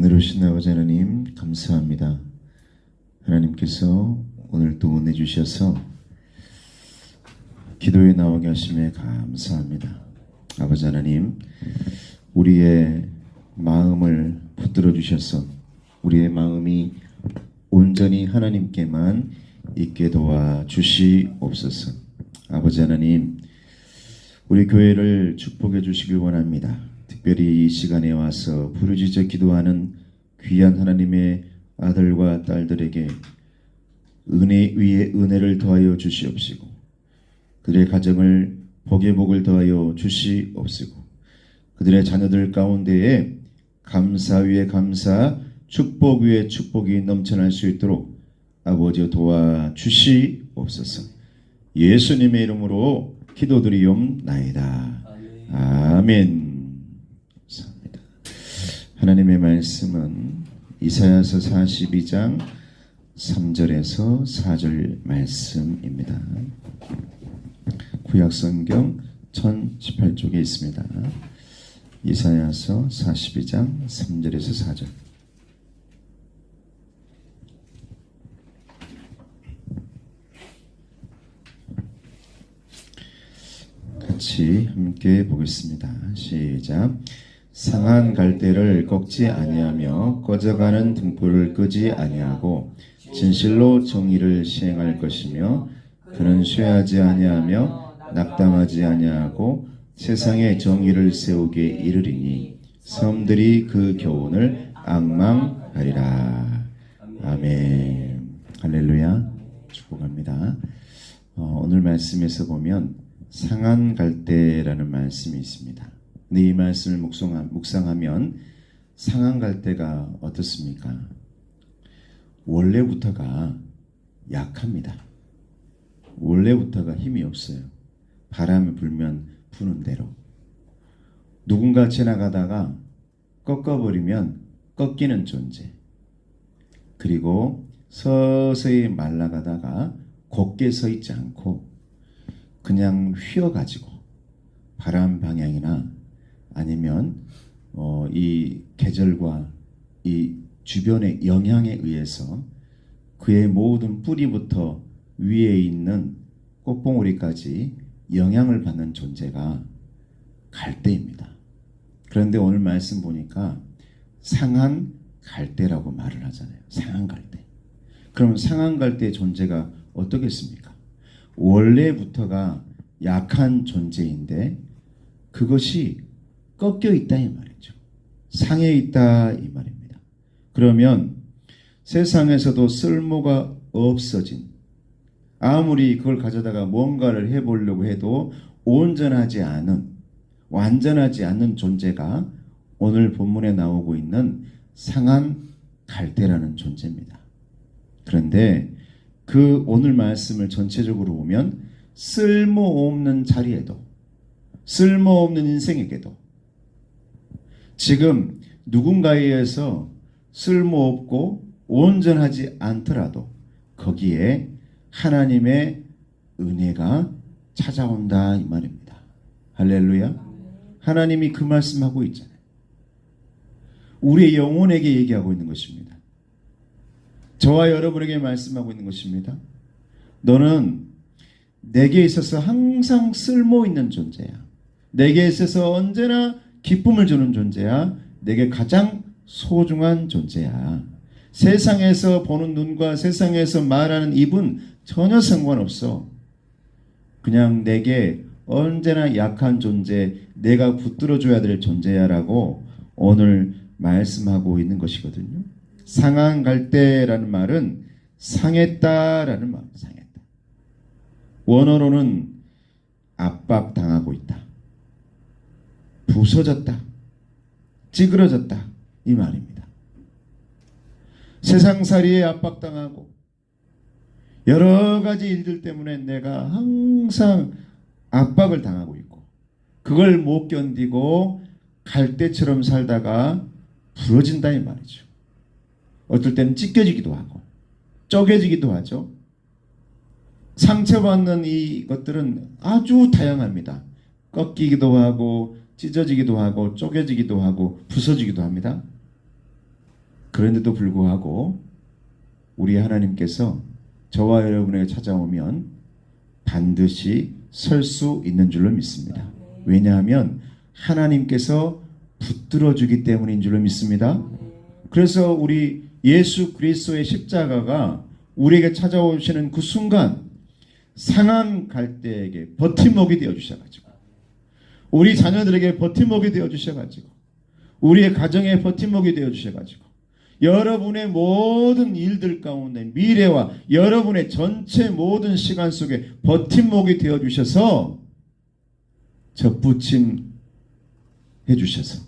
은혜로우신 아버지 하나님 감사합니다. 하나님께서 오늘 또 은혜 주셔서 기도에 나오게 하심에 감사합니다. 아버지 하나님, 우리의 마음을 붙들어 주셔서 우리의 마음이 온전히 하나님께만 있게 도와 주시옵소서. 아버지 하나님, 우리 교회를 축복해 주시길 원합니다. 특별히 이 시간에 와서 부르짖어 기도하는 귀한 하나님의 아들과 딸들에게 은혜 위에 은혜를 더하여 주시옵시고, 그들의 가정을 복의 복을 더하여 주시옵시고, 그들의 자녀들 가운데에 감사 위에 감사, 축복 위에 축복이 넘쳐날 수 있도록 아버지여 도와 주시옵소서. 예수님의 이름으로 기도드리옵나이다. 아멘. 감사합니다. 하나님의 말씀은 이사야서 42장 3절에서 4절 말씀입니다. 구약성경 1018쪽에 있습니다. 이사야서 42장 3절에서 4절. 같이 함께 보겠습니다. 시작. 상한 갈대를 꺾지 아니하며 꺼져가는 등불을 끄지 아니하고 진실로 정의를 시행할 것이며 그는 쇠하지 아니하며 낙담하지 아니하고 세상에 정의를 세우게 이르리니 섬들이 그 교훈을 앙망하리라. 아멘. 할렐루야. 축복합니다. 오늘 말씀에서 보면 상한 갈대라는 말씀이 있습니다. 근데 이 말씀을 묵상하면 상한 갈대가 어떻습니까? 원래부터가 약합니다. 원래부터가 힘이 없어요. 바람이 불면 부는 대로. 누군가 지나가다가 꺾어버리면 꺾이는 존재. 그리고 서서히 말라가다가 곧게 서 있지 않고 그냥 휘어가지고 바람 방향이나 아니면 이 계절과 이 주변의 영향에 의해서 그의 모든 뿌리부터 위에 있는 꽃봉오리까지 영향을 받는 존재가 갈대입니다. 그런데 오늘 말씀 보니까 상한 갈대라고 말을 하잖아요. 상한 갈대. 그럼 상한 갈대의 존재가 어떻겠습니까? 원래부터가 약한 존재인데 그것이 꺾여 있다 이 말이죠. 상해 있다 이 말입니다. 그러면 세상에서도 쓸모가 없어진, 아무리 그걸 가져다가 뭔가를 해보려고 해도 온전하지 않은, 완전하지 않는 존재가 오늘 본문에 나오고 있는 상한 갈대라는 존재입니다. 그런데 그 오늘 말씀을 전체적으로 보면 쓸모없는 자리에도, 쓸모없는 인생에게도, 지금 누군가에 의해서 쓸모없고 온전하지 않더라도 거기에 하나님의 은혜가 찾아온다 이 말입니다. 할렐루야. 하나님이 그 말씀하고 있잖아요. 우리의 영혼에게 얘기하고 있는 것입니다. 저와 여러분에게 말씀하고 있는 것입니다. 너는 내게 있어서 항상 쓸모 있는 존재야. 내게 있어서 언제나 기쁨을 주는 존재야. 내게 가장 소중한 존재야. 세상에서 보는 눈과 세상에서 말하는 입은 전혀 상관없어. 그냥 내게 언제나 약한 존재, 내가 붙들어줘야 될 존재야 라고 오늘 말씀하고 있는 것이거든요. 상한 갈대라는 말은 상했다라는 말, 상했다. 원어로는 압박당하고 있다, 부서졌다, 찌그러졌다 이 말입니다. 세상살이에 압박당하고 여러 가지 일들 때문에 내가 항상 압박을 당하고 있고 그걸 못 견디고 갈대처럼 살다가 부러진다 이 말이죠. 어떨 때는 찢겨지기도 하고 쪼개지기도 하죠. 상처받는 이것들은 아주 다양합니다. 꺾이기도 하고 찢어지기도 하고 쪼개지기도 하고 부서지기도 합니다. 그런데도 불구하고 우리 하나님께서 저와 여러분에게 찾아오면 반드시 설 수 있는 줄로 믿습니다. 왜냐하면 하나님께서 붙들어 주기 때문인 줄로 믿습니다. 그래서 우리 예수 그리스도의 십자가가 우리에게 찾아오시는 그 순간 상한 갈대에게 버팀목이 되어 주셔가지고, 우리 자녀들에게 버팀목이 되어 주셔가지고, 우리의 가정에 버팀목이 되어 주셔가지고, 여러분의 모든 일들 가운데 미래와 여러분의 전체 모든 시간 속에 버팀목이 되어 주셔서 접붙임 해주셔서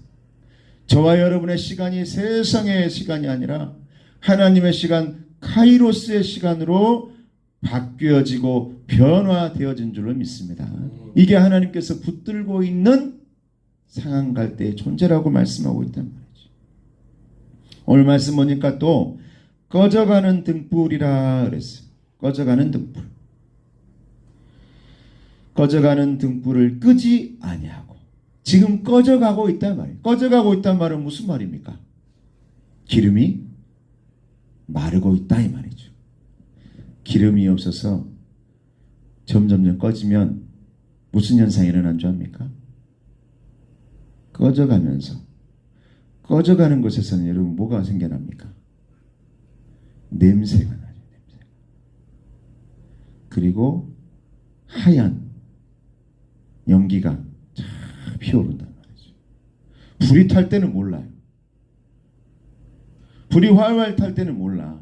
저와 여러분의 시간이 세상의 시간이 아니라 하나님의 시간, 카이로스의 시간으로 바뀌어지고 변화되어진 줄로 믿습니다. 이게 하나님께서 붙들고 있는 상한 갈대의 존재라고 말씀하고 있단 말이죠. 오늘 말씀 보니까 또 꺼져가는 등불이라 그랬어요. 꺼져가는 등불. 꺼져가는 등불을 끄지 아니하고 지금 꺼져가고 있단 말이에요. 꺼져가고 있단 말은 무슨 말입니까? 기름이 마르고 있다 이 말이죠. 기름이 없어서 점점 꺼지면 무슨 현상이 일어난 줄 압니까? 꺼져가면서 꺼져가는 곳에서는 여러분 뭐가 생겨납니까? 냄새가 나죠. 냄새가. 그리고 하얀 연기가 쫙 피어오른단 말이죠. 불이 탈 때는 몰라요. 불이 활활 탈 때는 몰라.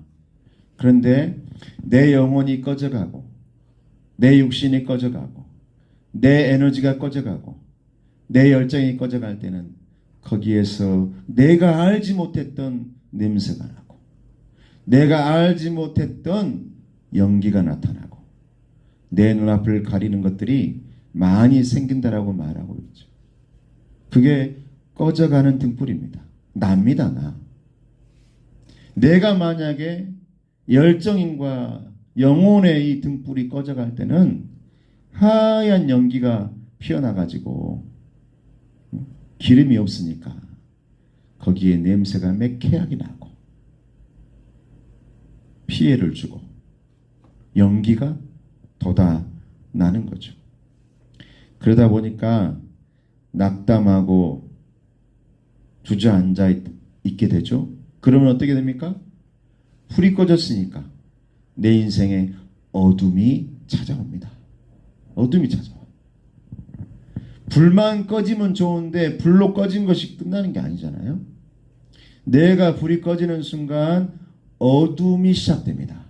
그런데 내 영혼이 꺼져가고 내 육신이 꺼져가고 내 에너지가 꺼져가고 내 열정이 꺼져갈 때는 거기에서 내가 알지 못했던 냄새가 나고 내가 알지 못했던 연기가 나타나고 내 눈앞을 가리는 것들이 많이 생긴다라고 말하고 있죠. 그게 꺼져가는 등불입니다. 납니다. 나. 내가 만약에 열정인과 영혼의 이 등불이 꺼져갈 때는 하얀 연기가 피어나가지고 기름이 없으니까 거기에 냄새가 매캐하게 나고 피해를 주고 연기가 돋아나는 거죠. 그러다 보니까 낙담하고 주저앉아 있게 되죠. 그러면 어떻게 됩니까? 불이 꺼졌으니까 내 인생에 어둠이 찾아옵니다. 어둠이 찾아와. 불만 꺼지면 좋은데 불로 꺼진 것이 끝나는 게 아니잖아요. 내가 불이 꺼지는 순간 어둠이 시작됩니다.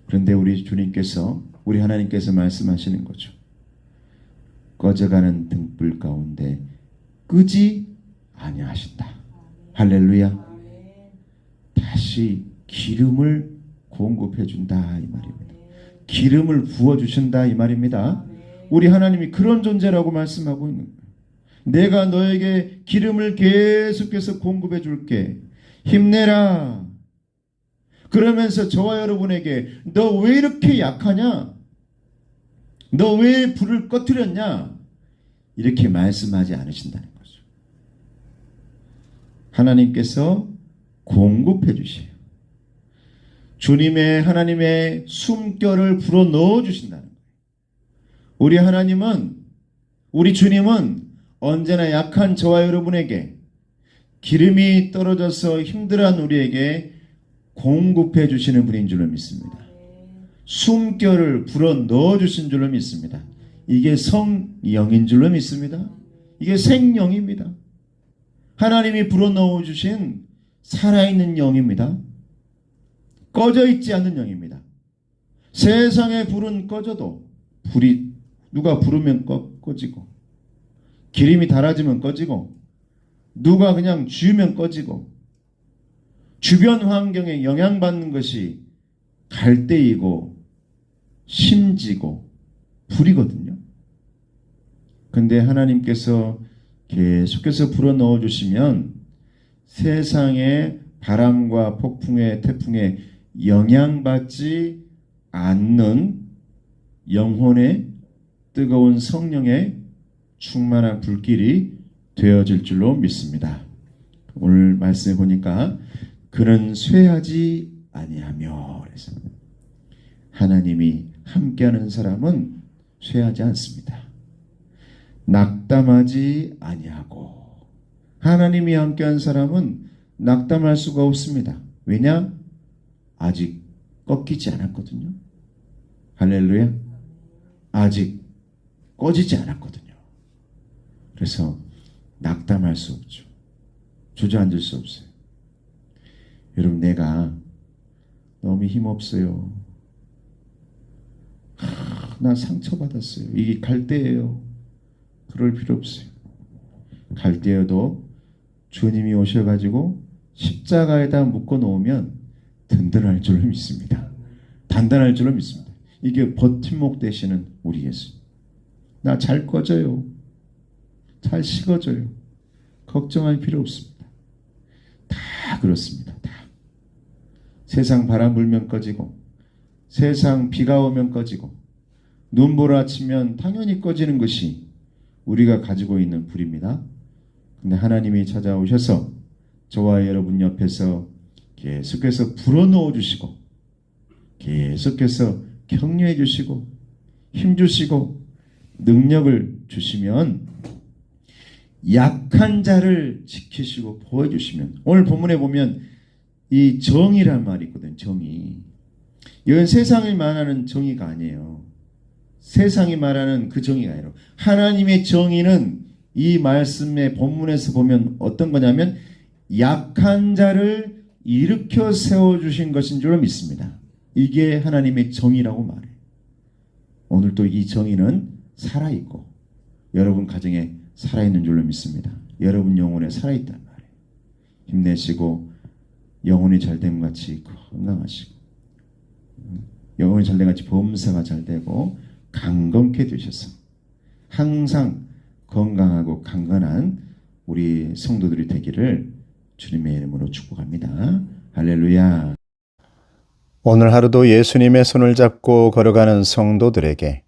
그런데 우리 주님께서 우리 하나님께서 말씀하시는 거죠. 꺼져가는 등불 가운데 끄지 아니하신다. 할렐루야. 다시 기름을 공급해 준다 이 말입니다. 기름을 부어 주신다 이 말입니다. 우리 하나님이 그런 존재라고 말씀하고 있는 거예요. 내가 너에게 기름을 계속해서 공급해 줄게. 힘내라. 그러면서 저와 여러분에게 너 왜 이렇게 약하냐? 너 왜 불을 꺼뜨렸냐? 이렇게 말씀하지 않으신다는 거죠. 하나님께서 공급해 주세요. 주님의 하나님의 숨결을 불어 넣어 주신다는 거예요. 우리 하나님은 우리 주님은 언제나 약한 저와 여러분에게 기름이 떨어져서 힘들어한 우리에게 공급해 주시는 분인 줄로 믿습니다. 숨결을 불어 넣어 주신 줄로 믿습니다. 이게 성령인 줄로 믿습니다. 이게 생령입니다. 하나님이 불어 넣어 주신 살아있는 영입니다. 꺼져 있지 않는 영입니다. 세상의 불은 꺼져도 불이 누가 부르면 꺼지고 기름이 달아지면 꺼지고 누가 그냥 쥐면 꺼지고 주변 환경에 영향받는 것이 갈대이고 심지고 불이거든요. 근데 하나님께서 계속해서 불어넣어 주시면 세상의 바람과 폭풍의 태풍에 영향받지 않는 영혼의 뜨거운 성령의 충만한 불길이 되어질 줄로 믿습니다. 오늘 말씀해 보니까 그는 쇠하지 아니하며 그래서 하나님이 함께하는 사람은 쇠하지 않습니다. 낙담하지 아니하고 하나님이 함께한 사람은 낙담할 수가 없습니다. 왜냐? 아직 꺾이지 않았거든요. 할렐루야. 아직 꺼지지 않았거든요. 그래서 낙담할 수 없죠. 주저앉을 수 없어요. 여러분, 내가 너무 힘없어요. 나 상처받았어요. 이게 갈 때예요. 그럴 필요 없어요. 갈 때여도 주님이 오셔가지고 십자가에다 묶어놓으면 든든할 줄로 믿습니다. 단단할 줄로 믿습니다. 이게 버팀목 되시는 우리 예수. 나 잘 꺼져요. 잘 식어져요. 걱정할 필요 없습니다. 다 그렇습니다. 다. 세상 바람 불면 꺼지고 세상 비가 오면 꺼지고 눈보라 치면 당연히 꺼지는 것이 우리가 가지고 있는 불입니다. 근데 하나님이 찾아오셔서 저와 여러분 옆에서 계속해서 불어넣어 주시고 계속해서 격려해 주시고 힘 주시고 능력을 주시면 약한 자를 지키시고 보호해주시면 오늘 본문에 보면 이 정의란 말이 있거든요. 정의. 이건 세상이 말하는 정의가 아니에요. 세상이 말하는 그 정의가 아니라 하나님의 정의는 이 말씀의 본문에서 보면 어떤 거냐면 약한 자를 일으켜 세워주신 것인 줄로 믿습니다. 이게 하나님의 정의라고 말해요. 오늘도 이 정의는 살아있고 여러분 가정에 살아있는 줄로 믿습니다. 여러분 영혼에 살아있단 말이에요. 힘내시고 영혼이 잘됨 같이 건강하시고 영혼이 잘됨 같이 범사가 잘되고 강건케 되셔서 항상 건강하고 강건한 우리 성도들이 되기를 주님의 이름으로 축복합니다. 할렐루야. 오늘 하루도 예수님의 손을 잡고 걸어가는 성도들에게